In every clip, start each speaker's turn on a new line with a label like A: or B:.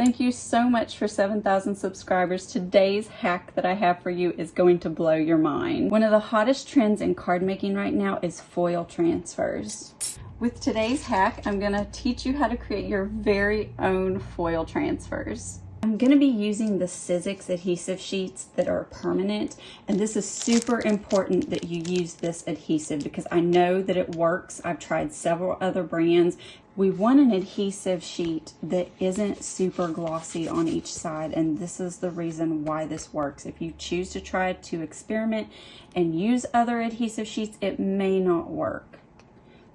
A: Thank you so much for 7,000 subscribers. Today's hack that I have for you is going to blow your mind. One of the hottest trends in card making right now is foil transfers. With today's hack, I'm gonna teach you how to create your very own foil transfers. I'm gonna be using the Sizzix adhesive sheets that are permanent, and this is super important that you use this adhesive because I know that it works. I've tried several other brands. We want an adhesive sheet that isn't super glossy on each side, and this is the reason why this works. If you choose to try to experiment and use other adhesive sheets, it may not work.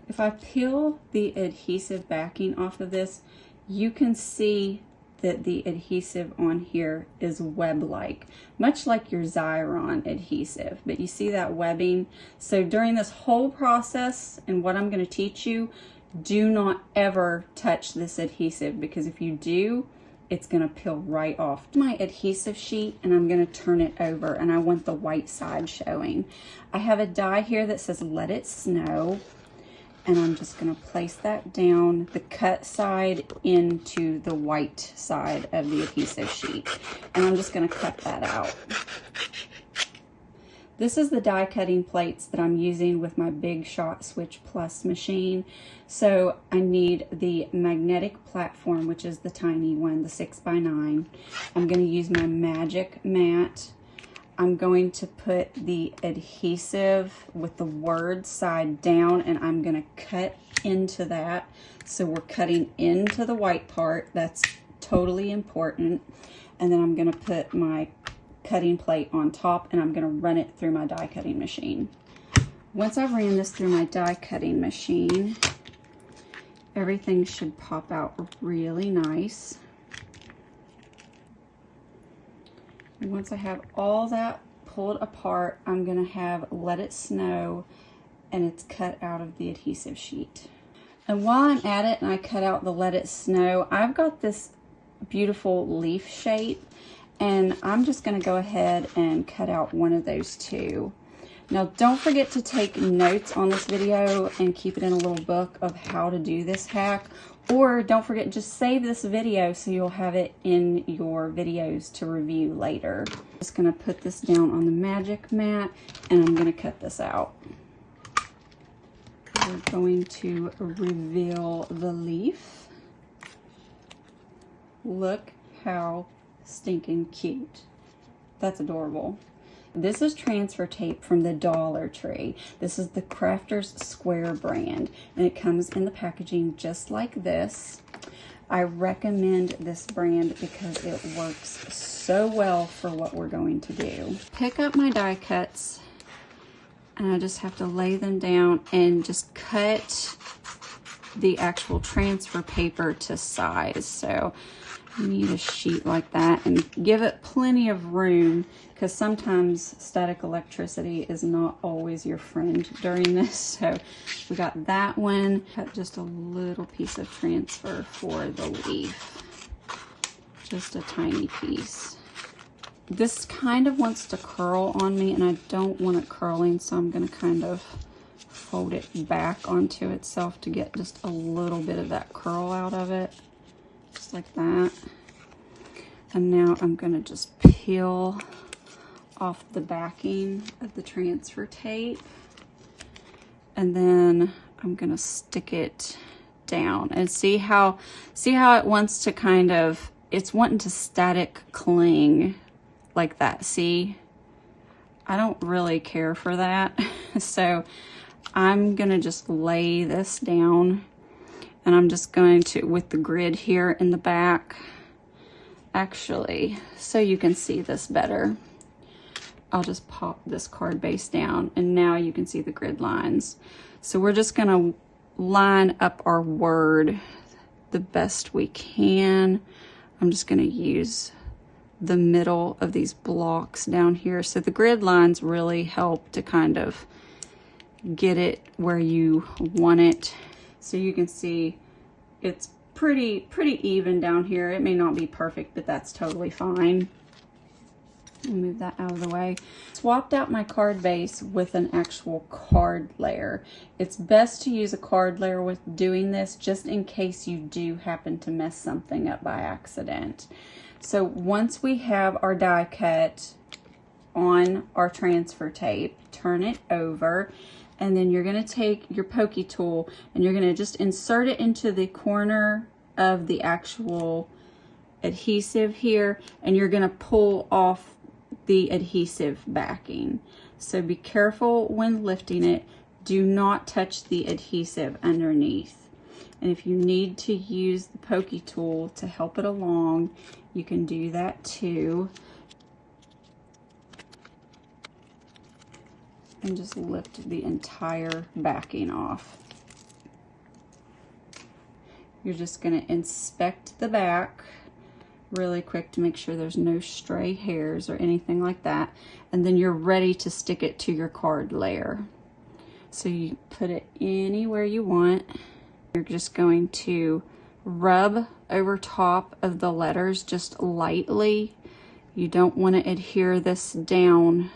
A: If I peel the adhesive backing off of this, you can see that the adhesive on here is web-like, much like your Xyron adhesive, but you see that webbing? So during this whole process and what I'm going to teach you, do not ever touch this adhesive, because if you do, it's going to peel right off. My adhesive sheet, and I'm going to turn it over, and I want the white side showing. I have a die here that says "Let It Snow," and I'm just going to place that down the cut side into the white side of the adhesive sheet, and I'm just going to cut that out. This is the die cutting plates that I'm using with my Big Shot Switch Plus machine. So I need the magnetic platform, which is the tiny one, the 6x9. I'm going to use my magic mat. I'm going to put the adhesive with the word side down, and I'm going to cut into that. So we're cutting into the white part. That's totally important. And then I'm going to put my cutting plate on top, and I'm going to run it through my die cutting machine. Once I've ran this through my die cutting machine, everything should pop out really nice. And once I have all that pulled apart, I'm going to have "Let It Snow," and it's cut out of the adhesive sheet. And while I'm at it and I cut out the "Let It Snow," I've got this beautiful leaf shape, and I'm just going to go ahead and cut out one of those two. Now, don't forget to take notes on this video and keep it in a little book of how to do this hack, or don't forget, just save this video so you'll have it in your videos to review later. I'm just going to put this down on the magic mat, and I'm going to cut this out. We're going to reveal the leaf. Look how stinking cute. That's adorable. This is transfer tape from the Dollar Tree. This is the Crafters Square brand, and it comes in the packaging just like this. I recommend this brand because it works so well for what we're going to do. Pick up my die cuts, and I just have to lay them down and just cut the actual transfer paper to size. So you need a sheet like that, and give it plenty of room, because sometimes static electricity is not always your friend during this. So we got that one. Cut just a little piece of transfer for the leaf, just a tiny piece. This kind of wants to curl on me, and I don't want it curling, so I'm going to kind of fold it back onto itself to get just a little bit of that curl out of it. Just like that. And now I'm going to just peel off the backing of the transfer tape, and then I'm going to stick it down, and see how it wants to kind of, it's wanting to static cling like that. See, I don't really care for that. So I'm going to just lay this down, and I'm just going to, with the grid here in the back, actually, so you can see this better, I'll just pop this card base down, and now you can see the grid lines. So we're just going to line up our word the best we can. I'm just going to use the middle of these blocks down here. So the grid lines really help to kind of get it where you want it. So you can see it's pretty even down here. It may not be perfect, but that's totally fine. Move that out of the way. Swapped out my card base with an actual card layer. It's best to use a card layer with doing this, just in case you do happen to mess something up by accident. So once we have our die cut on our transfer tape, turn it over, and then you're going to take your pokey tool and you're going to just insert it into the corner of the actual adhesive here, and you're going to pull off the adhesive backing. So be careful when lifting it. Do not touch the adhesive underneath. And if you need to use the pokey tool to help it along, you can do that too. And just lift the entire backing off. You're just going to inspect the back really quick to make sure there's no stray hairs or anything like that, and then you're ready to stick it to your card layer. So you put it anywhere you want. You're just going to rub over top of the letters just lightly. You don't want to adhere this down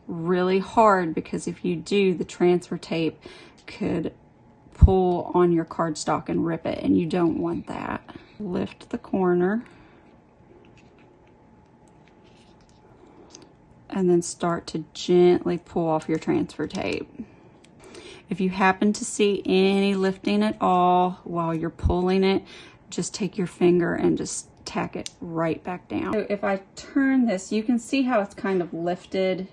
A: really hard, because if you do, the transfer tape could pull on your cardstock and rip it, and you don't want that. Lift the corner and then start to gently pull off your transfer tape. If you happen to see any lifting at all while you're pulling it, just take your finger and just tack it right back down. So if I turn this, you can see how it's kind of lifted.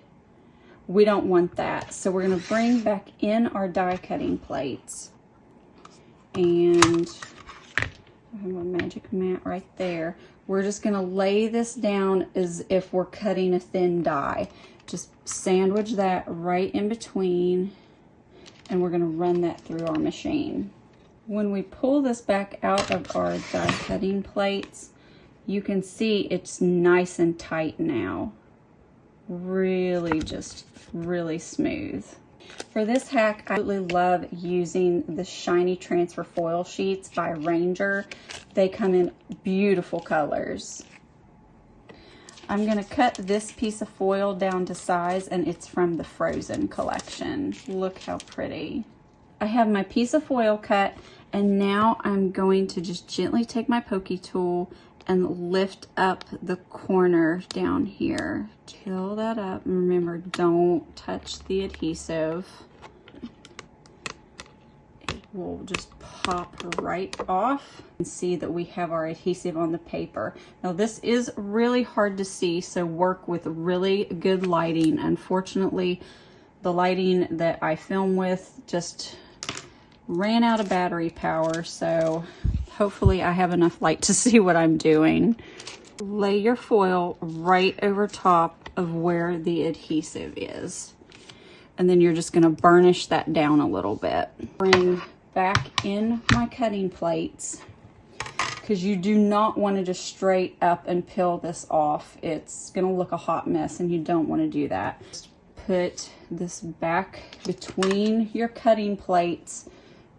A: We don't want that. So we're going to bring back in our die cutting plates. And I have a magic mat right there. We're just going to lay this down as if we're cutting a thin die. Just sandwich that right in between, and we're going to run that through our machine. When we pull this back out of our die cutting plates, you can see it's nice and tight now. Really smooth. For this hack, I absolutely love using the shiny transfer foil sheets by Ranger. They come in beautiful colors. I'm going to cut this piece of foil down to size, and it's from the Frozen collection. Look how pretty. I have my piece of foil cut, and now I'm going to just gently take my pokey tool and lift up the corner down here. Till that up. And remember, don't touch the adhesive. It will just pop right off. And see that we have our adhesive on the paper. Now this is really hard to see, so work with really good lighting. Unfortunately, the lighting that I film with just ran out of battery power, so hopefully I have enough light to see what I'm doing. Lay your foil right over top of where the adhesive is. And then you're just going to burnish that down a little bit. Bring back in my cutting plates, because you do not want to just straight up and peel this off. It's going to look a hot mess, and you don't want to do that. Just put this back between your cutting plates,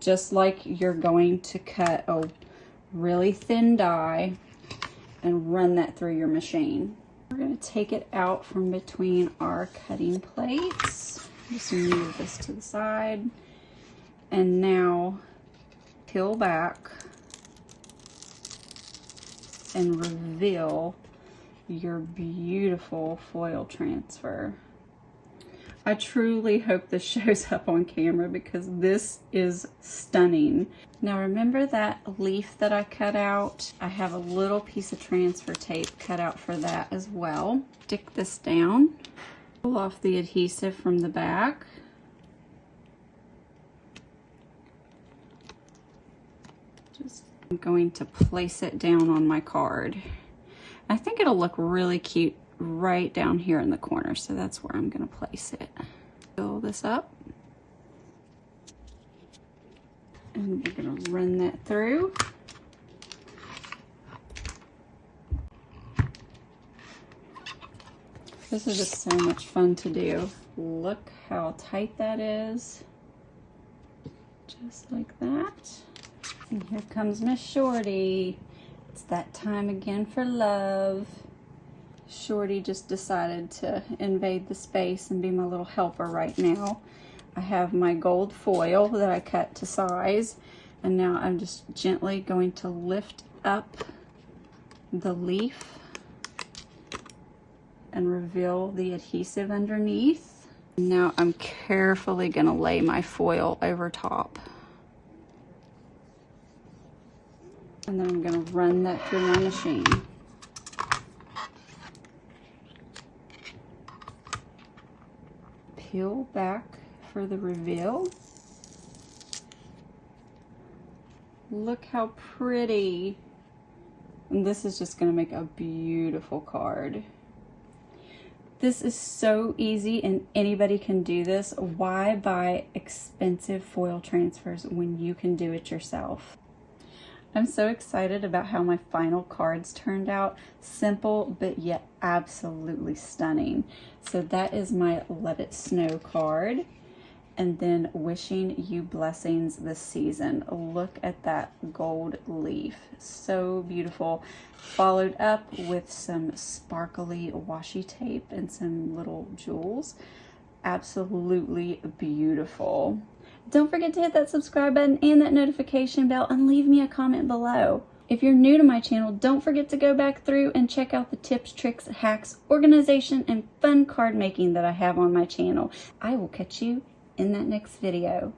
A: just like you're going to cut a really thin die, and run that through your machine. We're going to take it out from between our cutting plates. Just move this to the side. And now peel back and reveal your beautiful foil transfer. I truly hope this shows up on camera, because this is stunning. Now remember that leaf that I cut out? I have a little piece of transfer tape cut out for that as well. Stick this down, pull off the adhesive from the back. I'm going to place it down on my card. I think it'll look really cute right down here in the corner, so that's where I'm going to place it. Fill this up, and we're going to run that through. This is just so much fun to do. Look how tight that is. Just like that. And here comes Miss Shorty. It's that time again for love. Shorty just decided to invade the space and be my little helper right now. I have my gold foil that I cut to size, and now I'm just gently going to lift up the leaf and reveal the adhesive underneath. Now I'm carefully going to lay my foil over top. And then I'm going to run that through my machine. Peel back for the reveal. Look how pretty. And this is just going to make a beautiful card. This is so easy and anybody can do this. Why buy expensive foil transfers when you can do it yourself? I'm so excited about how my final cards turned out. Simple, but yet absolutely stunning. So that is my Let It Snow card. And then Wishing You Blessings this season. Look at that gold leaf. So beautiful. Followed up with some sparkly washi tape and some little jewels. Absolutely beautiful. Don't forget to hit that subscribe button and that notification bell and leave me a comment below. If you're new to my channel, don't forget to go back through and check out the tips, tricks, hacks, organization, and fun card making that I have on my channel. I will catch you in that next video.